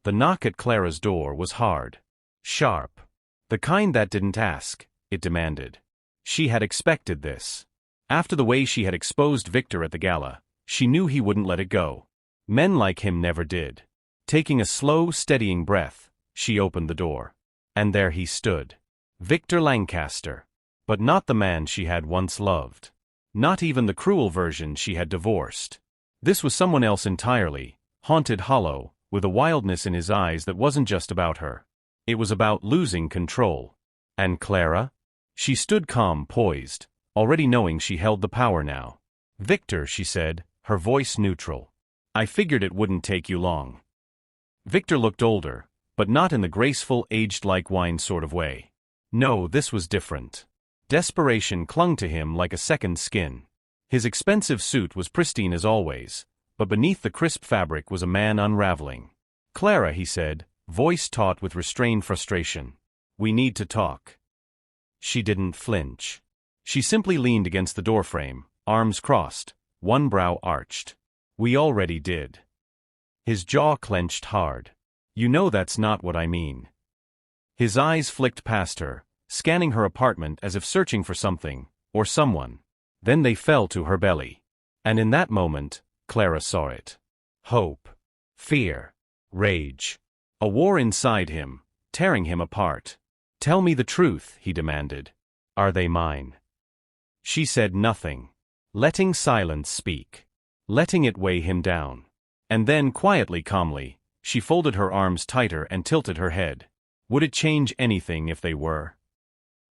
The knock at Clara's door was hard. Sharp. The kind that didn't ask, it demanded. She had expected this. After the way she had exposed Victor at the gala, she knew he wouldn't let it go. Men like him never did. Taking a slow, steadying breath, she opened the door. And there he stood. Victor Lancaster. But not the man she had once loved. Not even the cruel version she had divorced. This was someone else entirely, haunted, hollow, with a wildness in his eyes that wasn't just about her. It was about losing control. And Clara? She stood calm, poised, already knowing she held the power now. Victor, she said, her voice neutral. I figured it wouldn't take you long. Victor looked older, but not in the graceful, aged-like wine sort of way. No, this was different. Desperation clung to him like a second skin. His expensive suit was pristine as always, but beneath the crisp fabric was a man unraveling. Clara, he said, voice taut with restrained frustration. We need to talk. She didn't flinch. She simply leaned against the doorframe, arms crossed, one brow arched. We already did. His jaw clenched hard. You know that's not what I mean. His eyes flicked past her, scanning her apartment as if searching for something, or someone. Then they fell to her belly. And in that moment, Clara saw it. Hope. Fear. Rage. A war inside him, tearing him apart. Tell me the truth, he demanded. Are they mine? She said nothing. Letting silence speak. Letting it weigh him down. And then, quietly, calmly, she folded her arms tighter and tilted her head. Would it change anything if they were?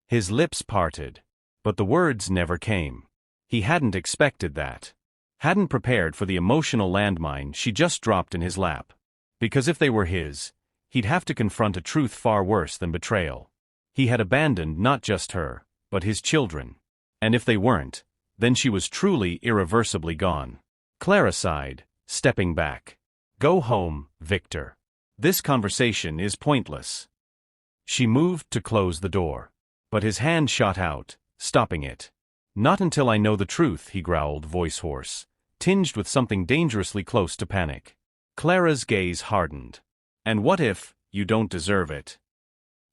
His lips parted. But the words never came. He hadn't expected that. Hadn't prepared for the emotional landmine she just dropped in his lap. Because if they were his, he'd have to confront a truth far worse than betrayal. He had abandoned not just her, but his children. And if they weren't, then she was truly irreversibly gone. Clara sighed, stepping back. Go home, Victor. This conversation is pointless. She moved to close the door. But his hand shot out, stopping it. Not until I know the truth, he growled, voice hoarse, tinged with something dangerously close to panic. Clara's gaze hardened. And what if you don't deserve it?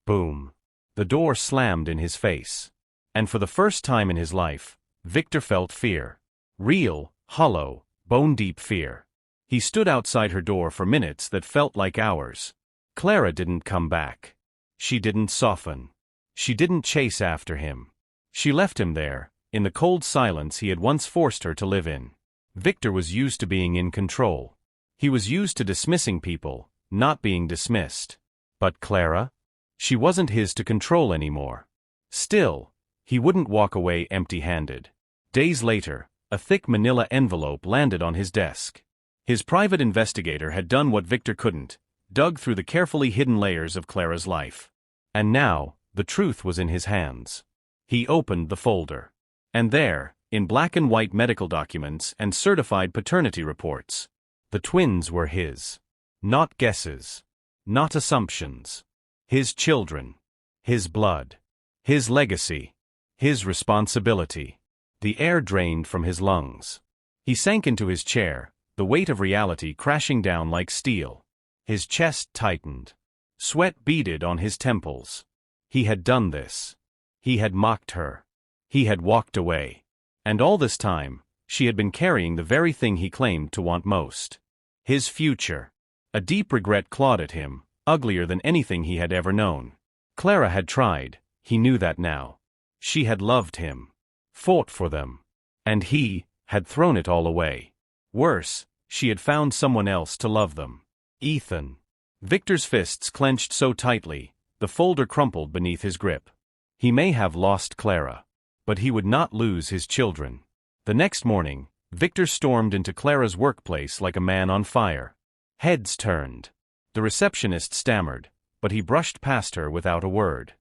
Boom. The door slammed in his face. And for the first time in his life, Victor felt fear. Real, hollow, bone-deep fear. He stood outside her door for minutes that felt like hours. Clara didn't come back. She didn't soften. She didn't chase after him. She left him there, in the cold silence he had once forced her to live in. Victor was used to being in control. He was used to dismissing people, not being dismissed. But Clara? She wasn't his to control anymore. Still, he wouldn't walk away empty-handed. Days later, a thick manila envelope landed on his desk. His private investigator had done what Victor couldn't, dug through the carefully hidden layers of Clara's life. And now, the truth was in his hands. He opened the folder. And there, in black and white medical documents and certified paternity reports, the twins were his. Not guesses. Not assumptions. His children. His blood. His legacy. His responsibility. The air drained from his lungs. He sank into his chair, the weight of reality crashing down like steel. His chest tightened. Sweat beaded on his temples. He had done this. He had mocked her. He had walked away. And all this time, she had been carrying the very thing he claimed to want most. His future. A deep regret clawed at him, uglier than anything he had ever known. Clara had tried, he knew that now. She had loved him. Fought for them. And he had thrown it all away. Worse, she had found someone else to love them. Ethan. Victor's fists clenched so tightly, the folder crumpled beneath his grip. He may have lost Clara, but he would not lose his children. The next morning, Victor stormed into Clara's workplace like a man on fire. Heads turned. The receptionist stammered, but he brushed past her without a word.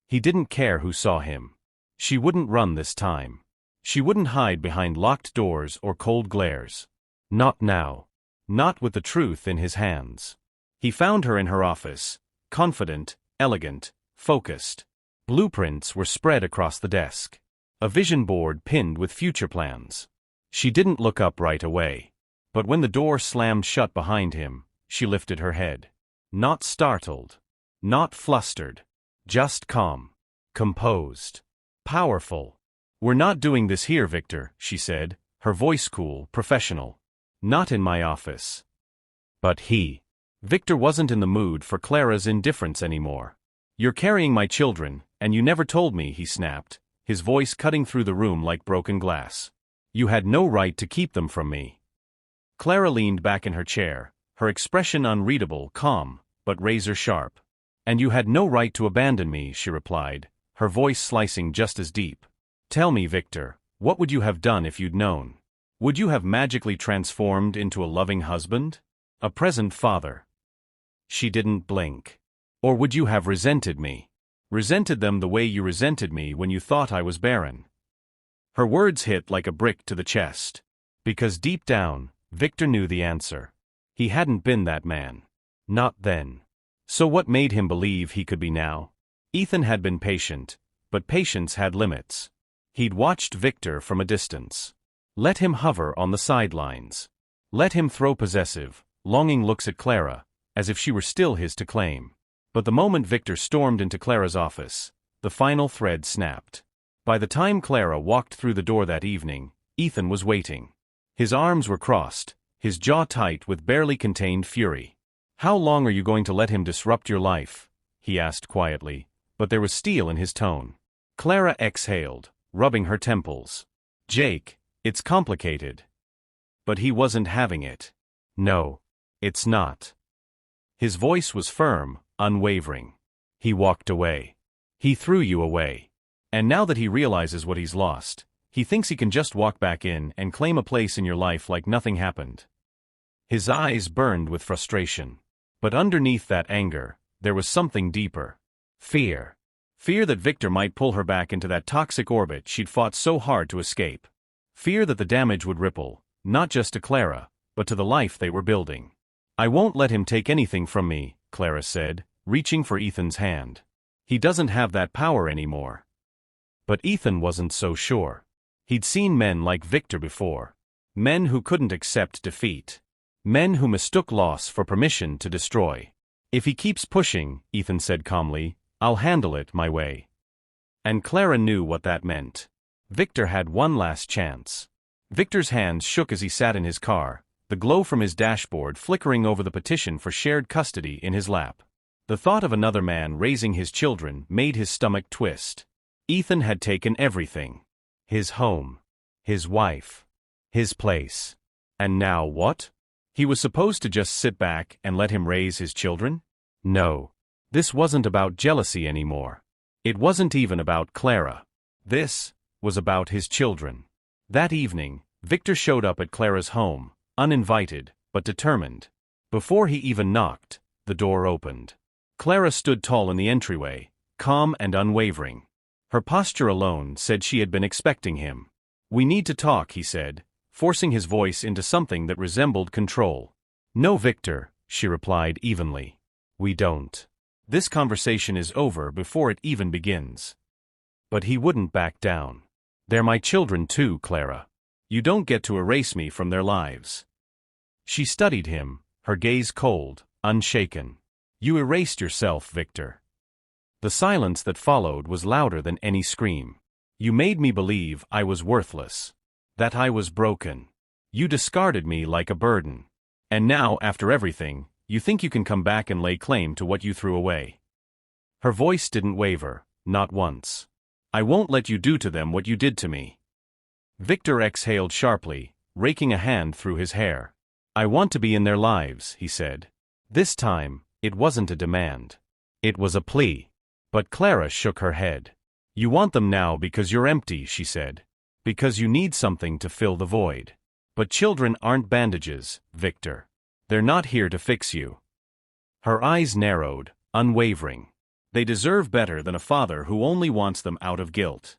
He didn't care who saw him. She wouldn't run this time. She wouldn't hide behind locked doors or cold glares. Not now. Not with the truth in his hands. He found her in her office, confident, elegant, focused. Blueprints were spread across the desk. A vision board pinned with future plans. She didn't look up right away. But when the door slammed shut behind him, she lifted her head. Not startled. Not flustered. Just calm. Composed. Powerful. "We're not doing this here, Victor," she said, her voice cool, professional. "Not in my office." But Victor wasn't in the mood for Clara's indifference anymore. "You're carrying my children, and you never told me," he snapped, his voice cutting through the room like broken glass. "You had no right to keep them from me." Clara leaned back in her chair, her expression unreadable, calm, but razor-sharp. "And you had no right to abandon me," she replied, her voice slicing just as deep. "Tell me, Victor, what would you have done if you'd known? Would you have magically transformed into a loving husband? A present father?" She didn't blink. "Or would you have resented me? Resented them the way you resented me when you thought I was barren?" Her words hit like a brick to the chest. Because deep down, Victor knew the answer. He hadn't been that man. Not then. So what made him believe he could be now? Ethan had been patient, but patience had limits. He'd watched Victor from a distance. Let him hover on the sidelines. Let him throw possessive, longing looks at Clara, as if she were still his to claim. But the moment Victor stormed into Clara's office, the final thread snapped. By the time Clara walked through the door that evening, Ethan was waiting. His arms were crossed, his jaw tight with barely contained fury. "How long are you going to let him disrupt your life?" he asked quietly, but there was steel in his tone. Clara exhaled, rubbing her temples. "Jake, it's complicated." But he wasn't having it. "No, it's not." His voice was firm, unwavering. "He walked away. He threw you away. And now that he realizes what he's lost, he thinks he can just walk back in and claim a place in your life like nothing happened." His eyes burned with frustration. But underneath that anger, there was something deeper. Fear. Fear that Victor might pull her back into that toxic orbit she'd fought so hard to escape. Fear that the damage would ripple, not just to Clara, but to the life they were building. "I won't let him take anything from me," Clara said, reaching for Ethan's hand. "He doesn't have that power anymore." But Ethan wasn't so sure. He'd seen men like Victor before. Men who couldn't accept defeat. Men who mistook loss for permission to destroy. "If he keeps pushing," Ethan said calmly, "I'll handle it my way." And Clara knew what that meant. Victor had one last chance. Victor's hands shook as he sat in his car, the glow from his dashboard flickering over the petition for shared custody in his lap. The thought of another man raising his children made his stomach twist. Ethan had taken everything. His home. His wife. His place. And now what? He was supposed to just sit back and let him raise his children? No. This wasn't about jealousy anymore. It wasn't even about Clara. This was about his children. That evening, Victor showed up at Clara's home, uninvited, but determined. Before he even knocked, the door opened. Clara stood tall in the entryway, calm and unwavering. Her posture alone said she had been expecting him. "We need to talk," he said, forcing his voice into something that resembled control. "No, Victor," she replied evenly. "We don't. This conversation is over before it even begins." But he wouldn't back down. "They're my children too, Clara. You don't get to erase me from their lives." She studied him, her gaze cold, unshaken. "You erased yourself, Victor." The silence that followed was louder than any scream. "You made me believe I was worthless. That I was broken. You discarded me like a burden. And now, after everything, you think you can come back and lay claim to what you threw away." Her voice didn't waver, not once. "I won't let you do to them what you did to me." Victor exhaled sharply, raking a hand through his hair. "I want to be in their lives," he said. This time, it wasn't a demand. It was a plea. But Clara shook her head. "You want them now because you're empty," she said. "Because you need something to fill the void. But children aren't bandages, Victor. They're not here to fix you." Her eyes narrowed, unwavering. "They deserve better than a father who only wants them out of guilt."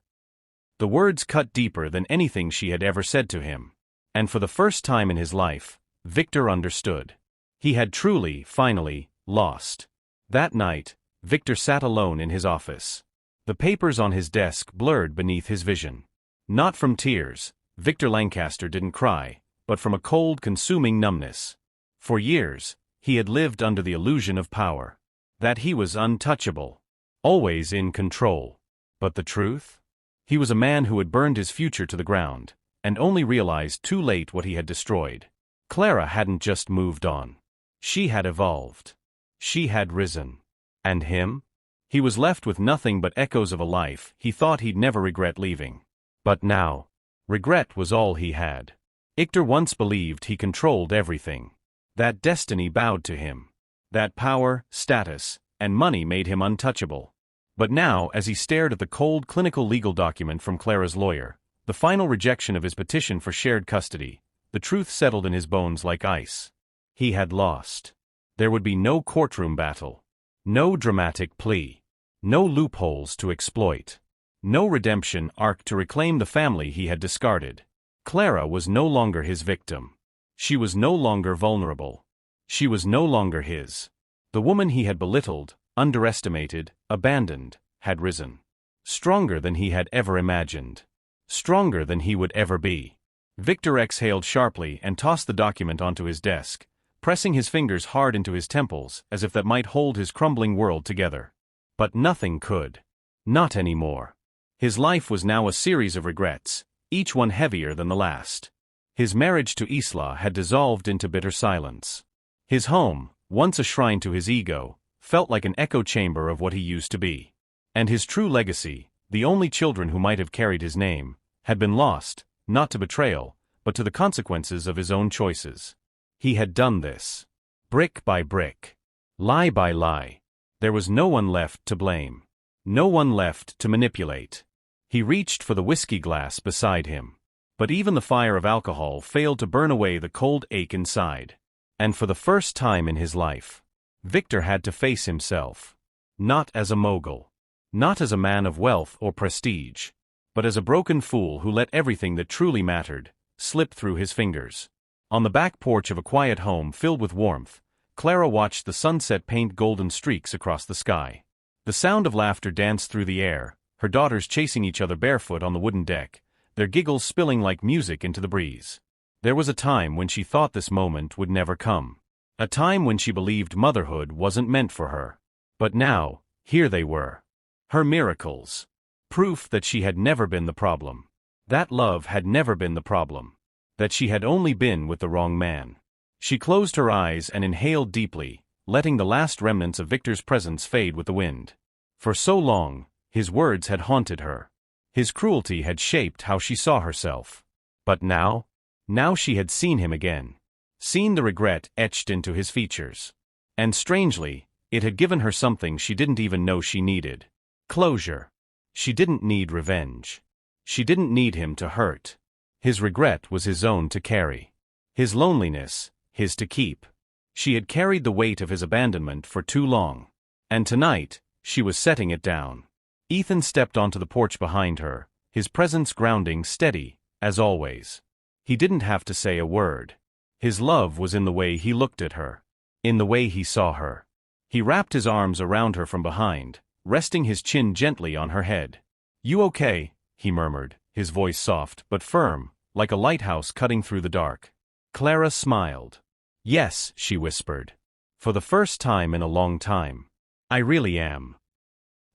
The words cut deeper than anything she had ever said to him. And for the first time in his life, Victor understood. He had truly, finally, lost. That night, Victor sat alone in his office. The papers on his desk blurred beneath his vision. Not from tears, Victor Lancaster didn't cry, but from a cold, consuming numbness. For years, He had lived under the illusion of power. That he was untouchable. Always in control. But the truth? He was a man who had burned his future to the ground, and only realized too late what he had destroyed. Clara hadn't just moved on. She had evolved. She had risen. And him? He was left with nothing but echoes of a life he thought he'd never regret leaving. But now, regret was all he had. Victor once believed he controlled everything. That destiny bowed to him. That power, status, and money made him untouchable. But now, as he stared at the cold clinical legal document from Clara's lawyer, the final rejection of his petition for shared custody, the truth settled in his bones like ice. He had lost. There would be no courtroom battle. No dramatic plea. No loopholes to exploit. No redemption arc to reclaim the family he had discarded. Clara was no longer his victim. She was no longer vulnerable. She was no longer his. The woman he had belittled, underestimated, abandoned, had risen. Stronger than he had ever imagined. Stronger than he would ever be. Victor exhaled sharply and tossed the document onto his desk, pressing his fingers hard into his temples as if that might hold his crumbling world together. But nothing could. Not anymore. His life was now a series of regrets, each one heavier than the last. His marriage to Isla had dissolved into bitter silence. His home, once a shrine to his ego, felt like an echo chamber of what he used to be. And his true legacy, the only children who might have carried his name, had been lost, not to betrayal, but to the consequences of his own choices. He had done this. Brick by brick. Lie by lie. There was no one left to blame. No one left to manipulate. He reached for the whiskey glass beside him. But even the fire of alcohol failed to burn away the cold ache inside. And for the first time in his life, Victor had to face himself. Not as a mogul. Not as a man of wealth or prestige. But as a broken fool who let everything that truly mattered slip through his fingers. On the back porch of a quiet home filled with warmth, Clara watched the sunset paint golden streaks across the sky. The sound of laughter danced through the air, her daughters chasing each other barefoot on the wooden deck, their giggles spilling like music into the breeze. There was a time when she thought this moment would never come. A time when she believed motherhood wasn't meant for her. But now, here they were. Her miracles. Proof that she had never been the problem. That love had never been the problem. That she had only been with the wrong man. She closed her eyes and inhaled deeply, letting the last remnants of Victor's presence fade with the wind. For so long, his words had haunted her. His cruelty had shaped how she saw herself. But now? Now she had seen him again. Seen the regret etched into his features. And strangely, it had given her something she didn't even know she needed. Closure. She didn't need revenge. She didn't need him to hurt. His regret was his own to carry. His loneliness, his to keep. She had carried the weight of his abandonment for too long. And tonight, she was setting it down. Ethan stepped onto the porch behind her, his presence grounding steady, as always. He didn't have to say a word. His love was in the way he looked at her. In the way he saw her. He wrapped his arms around her from behind, resting his chin gently on her head. "You okay?" he murmured, his voice soft but firm, like a lighthouse cutting through the dark. Clara smiled. "Yes," she whispered. "For the first time in a long time. I really am."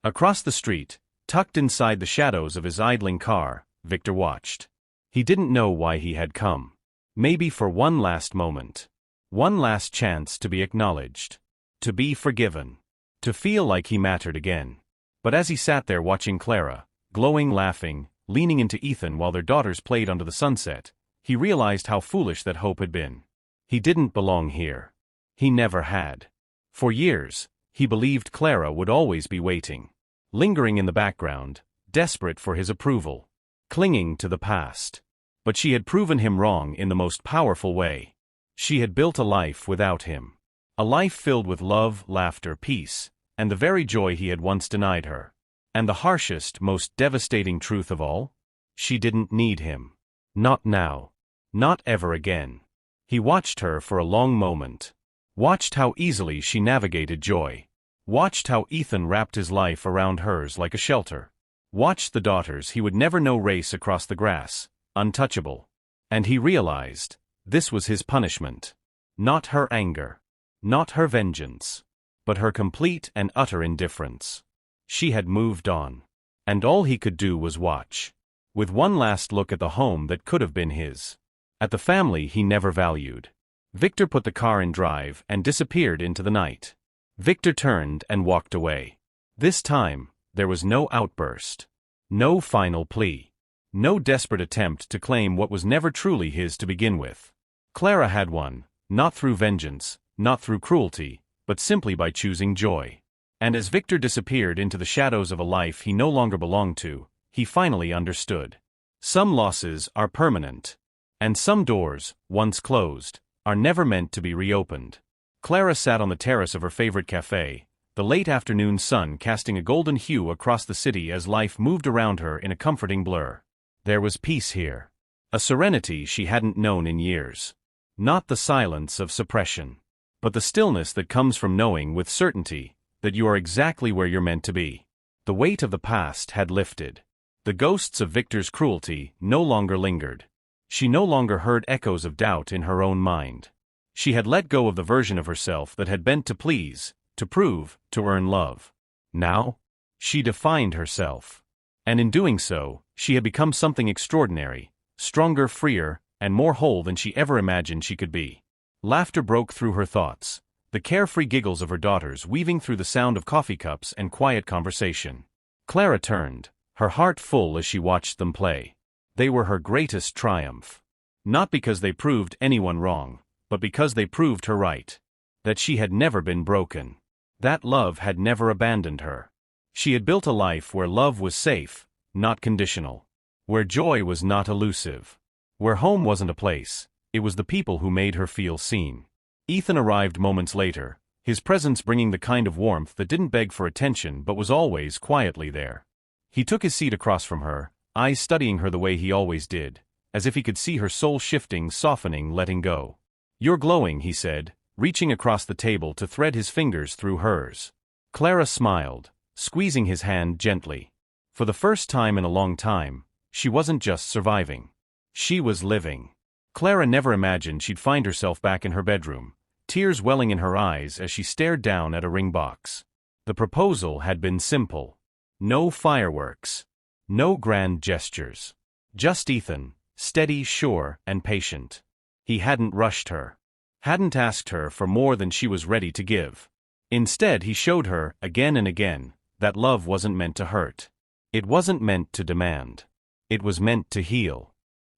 Across the street, tucked inside the shadows of his idling car, Victor watched. He didn't know why he had come. Maybe for one last moment. One last chance to be acknowledged. To be forgiven. To feel like he mattered again. But as he sat there watching Clara, glowing, laughing, leaning into Ethan while their daughters played under the sunset, he realized how foolish that hope had been. He didn't belong here. He never had. For years, he believed Clara would always be waiting. Lingering in the background, desperate for his approval. Clinging to the past. But she had proven him wrong in the most powerful way. She had built a life without him. A life filled with love, laughter, peace, and the very joy he had once denied her. And the harshest, most devastating truth of all? She didn't need him. Not now. Not ever again. He watched her for a long moment. Watched how easily she navigated joy. Watched how Ethan wrapped his life around hers like a shelter. Watched the daughters he would never know race across the grass, untouchable. And he realized, this was his punishment. Not her anger. Not her vengeance, but her complete and utter indifference. She had moved on. And all he could do was watch. With one last look at the home that could have been his. At the family he never valued. Victor put the car in drive and disappeared into the night. Victor turned and walked away. This time, there was no outburst. No final plea. No desperate attempt to claim what was never truly his to begin with. Clara had won, not through vengeance, not through cruelty, but simply by choosing joy. And as Victor disappeared into the shadows of a life he no longer belonged to, he finally understood. Some losses are permanent. And some doors, once closed, are never meant to be reopened. Clara sat on the terrace of her favorite cafe, the late afternoon sun casting a golden hue across the city as life moved around her in a comforting blur. There was peace here. A serenity she hadn't known in years. Not the silence of suppression, but the stillness that comes from knowing with certainty that you are exactly where you're meant to be. The weight of the past had lifted. The ghosts of Victor's cruelty no longer lingered. She no longer heard echoes of doubt in her own mind. She had let go of the version of herself that had bent to please, to prove, to earn love. Now, she defined herself. And in doing so, she had become something extraordinary, stronger, freer, and more whole than she ever imagined she could be. Laughter broke through her thoughts, the carefree giggles of her daughters weaving through the sound of coffee cups and quiet conversation. Clara turned, her heart full as she watched them play. They were her greatest triumph. Not because they proved anyone wrong, but because they proved her right. That she had never been broken. That love had never abandoned her. She had built a life where love was safe, not conditional. Where joy was not elusive. Where home wasn't a place, it was the people who made her feel seen. Ethan arrived moments later, his presence bringing the kind of warmth that didn't beg for attention but was always quietly there. He took his seat across from her, eyes studying her the way he always did, as if he could see her soul shifting, softening, letting go. "You're glowing," he said, reaching across the table to thread his fingers through hers. Clara smiled, squeezing his hand gently. For the first time in a long time, she wasn't just surviving. She was living. Clara never imagined she'd find herself back in her bedroom, tears welling in her eyes as she stared down at a ring box. The proposal had been simple. No fireworks. No grand gestures. Just Ethan, steady, sure, and patient. He hadn't rushed her. Hadn't asked her for more than she was ready to give. Instead, he showed her, again and again, that love wasn't meant to hurt. It wasn't meant to demand. It was meant to heal.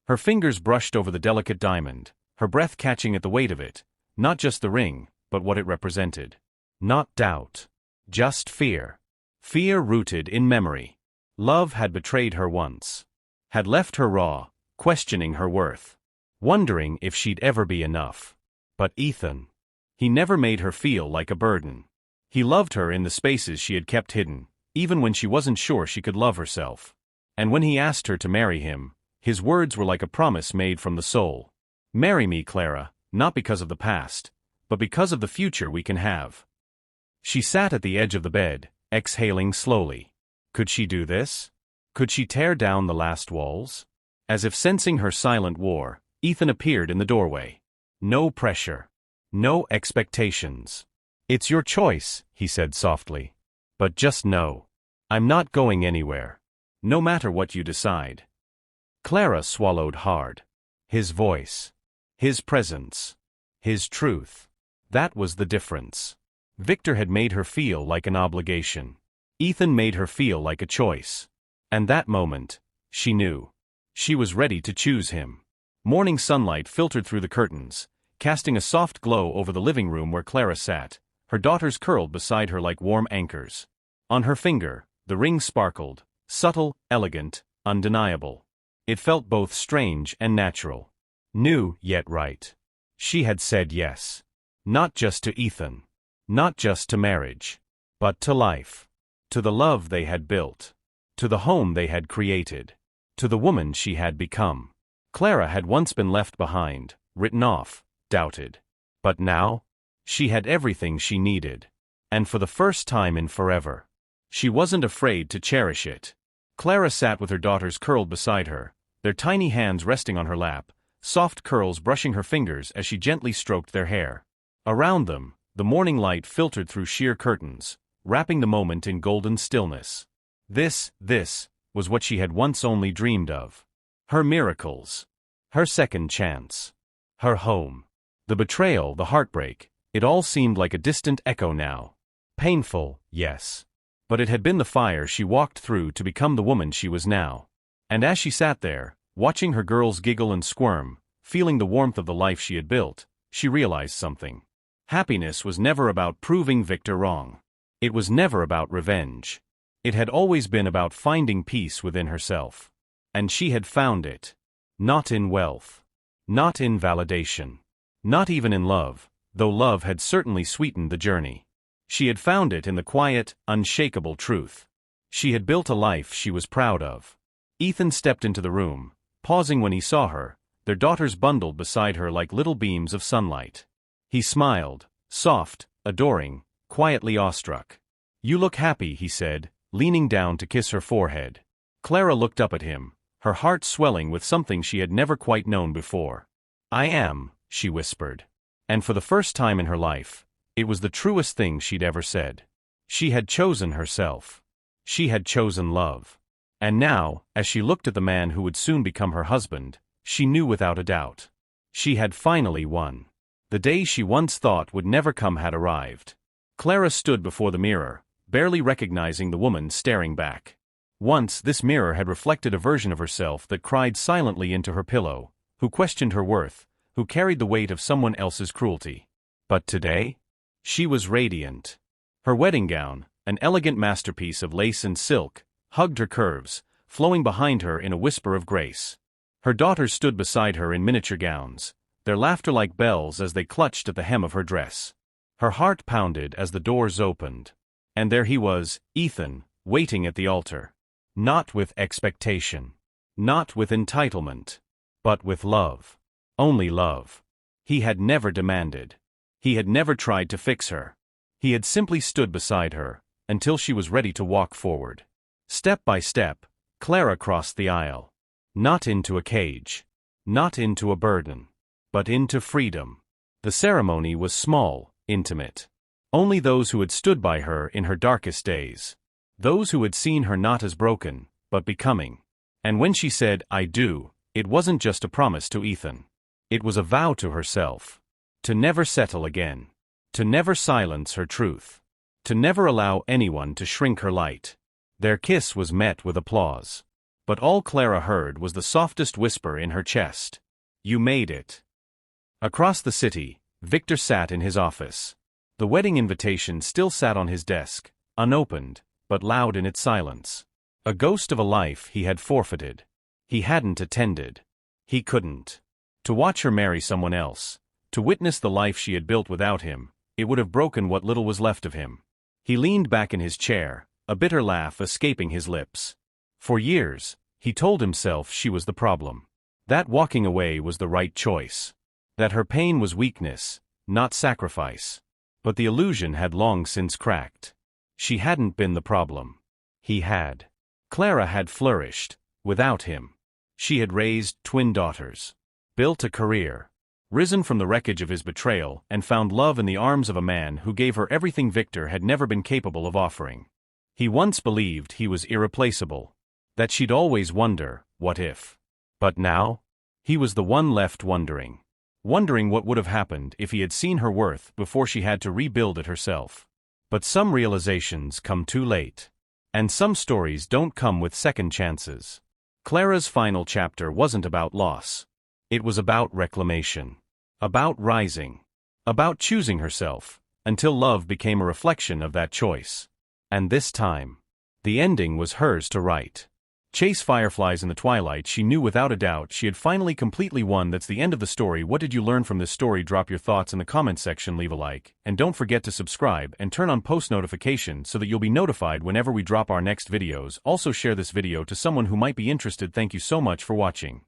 Her fingers brushed over the delicate diamond, her breath catching at the weight of it, not just the ring, but what it represented. Not doubt. Just fear. Fear rooted in memory. Love had betrayed her once. Had left her raw, questioning her worth. Wondering if she'd ever be enough. But Ethan. He never made her feel like a burden. He loved her in the spaces she had kept hidden, even when she wasn't sure she could love herself. And when he asked her to marry him, his words were like a promise made from the soul. "Marry me, Clara, not because of the past, but because of the future we can have." She sat at the edge of the bed, exhaling slowly. Could she do this? Could she tear down the last walls? As if sensing her silent war, Ethan appeared in the doorway. No pressure. No expectations. "It's your choice," he said softly. "But just know. I'm not going anywhere. No matter what you decide." Clara swallowed hard. His voice. His presence. His truth. That was the difference. Victor had made her feel like an obligation. Ethan made her feel like a choice. And that moment, she knew. She was ready to choose him. Morning sunlight filtered through the curtains, casting a soft glow over the living room where Clara sat, her daughters curled beside her like warm anchors. On her finger, the ring sparkled, subtle, elegant, undeniable. It felt both strange and natural. New, yet right. She had said yes. Not just to Ethan. Not just to marriage. But to life. To the love they had built. To the home they had created. To the woman she had become. Clara had once been left behind, written off, doubted. But now? She had everything she needed. And for the first time in forever. She wasn't afraid to cherish it. Clara sat with her daughters curled beside her, their tiny hands resting on her lap, soft curls brushing her fingers as she gently stroked their hair. Around them, The morning light filtered through sheer curtains, wrapping the moment in golden stillness. This was what she had once only dreamed of. Her miracles. Her second chance. Her home. The betrayal, the heartbreak, it all seemed like a distant echo now. Painful, yes. But it had been the fire she walked through to become the woman she was now. And as she sat there, watching her girls giggle and squirm, feeling the warmth of the life she had built, she realized something. Happiness was never about proving Victor wrong. It was never about revenge. It had always been about finding peace within herself. And she had found it. Not in wealth. Not in validation. Not even in love, though love had certainly sweetened the journey. She had found it in the quiet, unshakable truth. She had built a life she was proud of. Ethan stepped into the room, pausing when he saw her, their daughters bundled beside her like little beams of sunlight. He smiled, soft, adoring, quietly awestruck. "You look happy," he said, leaning down to kiss her forehead. Clara looked up at him, her heart swelling with something she had never quite known before. "I am," she whispered. And for the first time in her life, it was the truest thing she'd ever said. She had chosen herself. She had chosen love. And now, as she looked at the man who would soon become her husband, she knew without a doubt. She had finally won. The day she once thought would never come had arrived. Clara stood before the mirror, barely recognizing the woman staring back. Once this mirror had reflected a version of herself that cried silently into her pillow, who questioned her worth, who carried the weight of someone else's cruelty. But today? She was radiant. Her wedding gown, an elegant masterpiece of lace and silk, hugged her curves, flowing behind her in a whisper of grace. Her daughters stood beside her in miniature gowns, their laughter like bells as they clutched at the hem of her dress. Her heart pounded as the doors opened. And there he was, Ethan, waiting at the altar. Not with expectation. Not with entitlement. But with love. Only love. He had never demanded. He had never tried to fix her. He had simply stood beside her, until she was ready to walk forward. Step by step, Clara crossed the aisle. Not into a cage. Not into a burden. But into freedom. The ceremony was small, intimate. Only those who had stood by her in her darkest days. Those who had seen her not as broken, but becoming. And when she said, "I do," it wasn't just a promise to Ethan. It was a vow to herself. To never settle again. To never silence her truth. To never allow anyone to shrink her light. Their kiss was met with applause. But all Clara heard was the softest whisper in her chest. "You made it." Across the city, Victor sat in his office. The wedding invitation still sat on his desk, unopened, but loud in its silence. A ghost of a life he had forfeited. He hadn't attended. He couldn't. To watch her marry someone else, to witness the life she had built without him, it would have broken what little was left of him. He leaned back in his chair, a bitter laugh escaping his lips. For years, he told himself she was the problem. That walking away was the right choice. That her pain was weakness, not sacrifice. But the illusion had long since cracked. She hadn't been the problem. He had. Clara had flourished, without him. She had raised twin daughters. Built a career. Risen from the wreckage of his betrayal and found love in the arms of a man who gave her everything Victor had never been capable of offering. He once believed he was irreplaceable. That she'd always wonder, what if? But now? He was the one left wondering. Wondering what would have happened if he had seen her worth before she had to rebuild it herself. But some realizations come too late. And some stories don't come with second chances. Clara's final chapter wasn't about loss. It was about reclamation. About rising. About choosing herself, until love became a reflection of that choice. And this time, the ending was hers to write. Chase fireflies in the twilight. She knew without a doubt she had finally completely won. That's the end of the story. What did you learn from this story? Drop your thoughts in the comments section, leave a like, and don't forget to subscribe and turn on post notifications so that you'll be notified whenever we drop our next videos. Also share this video to someone who might be interested. Thank you so much for watching.